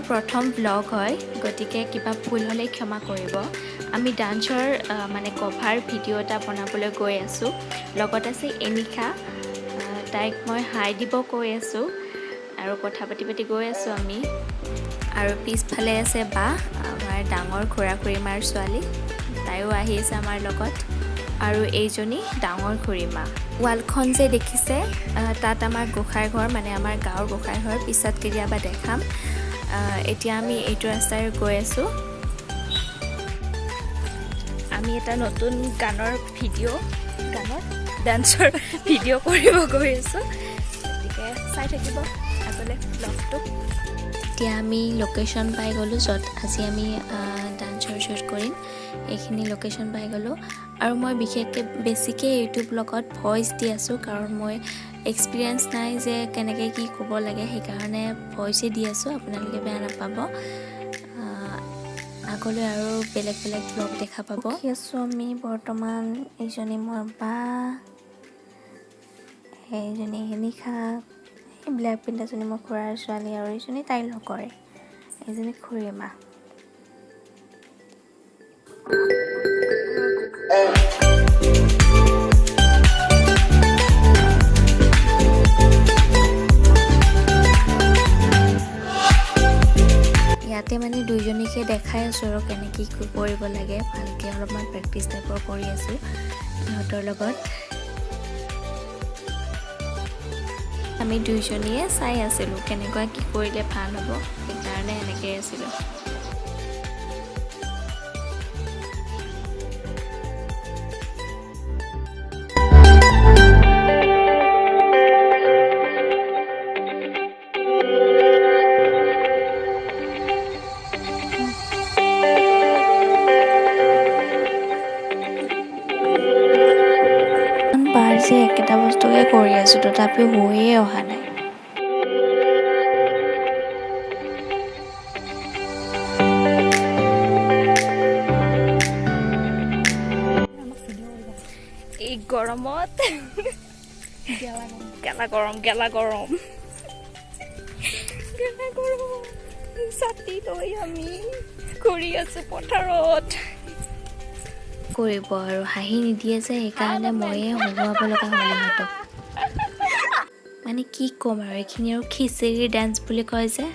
মোৰ প্ৰথম ব্লগ হয় গতিকে কিবা ভুল হ'লে ক্ষমা কৰিব আমি ডান্সৰ মানে কভাৰ ভিডিঅ' এটা বনাবলৈ গৈ আছোঁ লগত আছে এনিশা তাইক মই হাই দিব কৈ আছোঁ আৰু কথা পাতি গৈ আছোঁ আমি আৰু পিছফালে আছে বা আমাৰ ডাঙৰ খুৰা খুৰীমাৰ ছোৱালী তাইও আহি আছে আমাৰ লগত আৰু এইজনী ডাঙৰ খুৰীমা ৱালখন যে দেখিছে তাত আমাৰ গোসাঁই ঘৰ মানে আমাৰ গাঁৱৰ গোসাঁই ঘৰ পিছত কেতিয়াবা দেখাম এতিয়া আমি এইটো ৰাস্তাৰে গৈ আছোঁ আমি এটা নতুন গানৰ ডান্সৰ ভিডিঅ' কৰিব গৈ আছোঁ গতিকে চাই থাকিব আগলৈ ব্লগটো এতিয়া আমি লোকেশ্যন পাই গ'লোঁ য'ত আজি আমি ডান্সৰ শ্বুট কৰিম এইখিনি লোকেশ্যন পাই গ'লোঁ আৰু মই বিশেষকৈ বেছিকৈ ইউটিউব ব্লগত ভইচ দি আছোঁ কাৰণ মই এক্সপিৰিয়েঞ্চ নাই যে কেনেকৈ কি ক'ব লাগে সেইকাৰণে ভইচে দি আছোঁ আপোনালোকে বেয়া নাপাব আগলৈ আৰু বেলেগ ব্লগ দেখা পাব আছোঁ আমি বৰ্তমান এইজনী মোৰ বা এইজনী এনিশা এই ব্লেক পিন্ধাজনী মোৰ খুৰাৰ ছোৱালী আৰু এইজনী তাইৰ লগৰে এইজনী খুৰীমা ইয়াতে মানে দুইজনীকে দেখাই আছোঁ আৰু কেনেকৈ কি কৰিব লাগে ভালকৈ অলপমান প্ৰেক্টিচ টাইপৰ কৰি আছোঁ সিহঁতৰ লগত আমি দুইজনীয়ে চাই আছিলোঁ কেনেকুৱা কি কৰিলে ভাল হ'ব সেইকাৰণে এনেকৈ আছিলোঁ বাৰ যে একেটা বস্তুকে কৰি আছোঁ তথাপিও হৈয়ে অহা নাই এই গৰমত গেলা গৰম ছাতি লৈ আমি ঘূৰি আছোঁ পথাৰত কৰিব আৰু হাঁহি নিদিয়ে যে সেইকাৰণে ময়ে হহুৱাব লগা হ'ল সিহঁতক মানে কি ক'ম আৰু এইখিনি আৰু খিচিৰি ডান্স বুলি কয় যে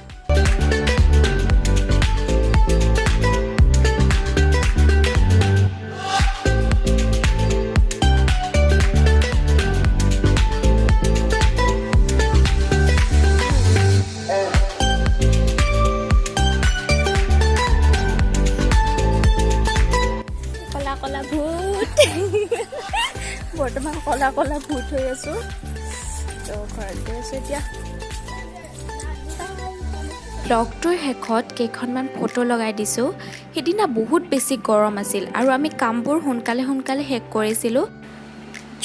বৰ্তমান কলা ভূত হৈ আছোঁ তো ঘৰত গৈ আছোঁ এতিয়া ব্লগটোৰ শেষত কেইখনমান ফটো লগাই দিছোঁ সেইদিনা বহুত বেছি গৰম আছিল আৰু আমি কামবোৰ সোনকালে শেষ কৰিছিলোঁ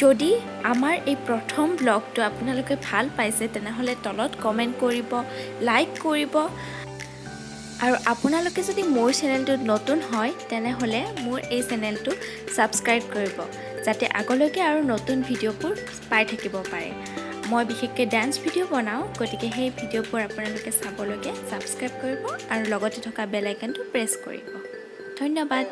যদি আমাৰ এই প্ৰথম ব্লগটো আপোনালোকে ভাল পাইছে তেনেহ'লে তলত কমেণ্ট কৰিব লাইক কৰিব আৰু আপোনালোকে যদি মোৰ চেনেলটোত নতুন হয় তেনেহ'লে মোৰ এই চেনেলটো ছাবস্ক্ৰাইব কৰিব যাতে আগলৈকে আৰু নতুন ভিডিঅ'বোৰ পাই থাকিব পাৰে মই বিশেষকৈ ডান্স ভিডিঅ' বনাওঁ গতিকে সেই ভিডিঅ'বোৰ আপোনালোকে চাবলৈকে ছাবস্ক্ৰাইব কৰিব আৰু লগতে থকা বেল আইকনটো প্ৰেছ কৰিব ধন্যবাদ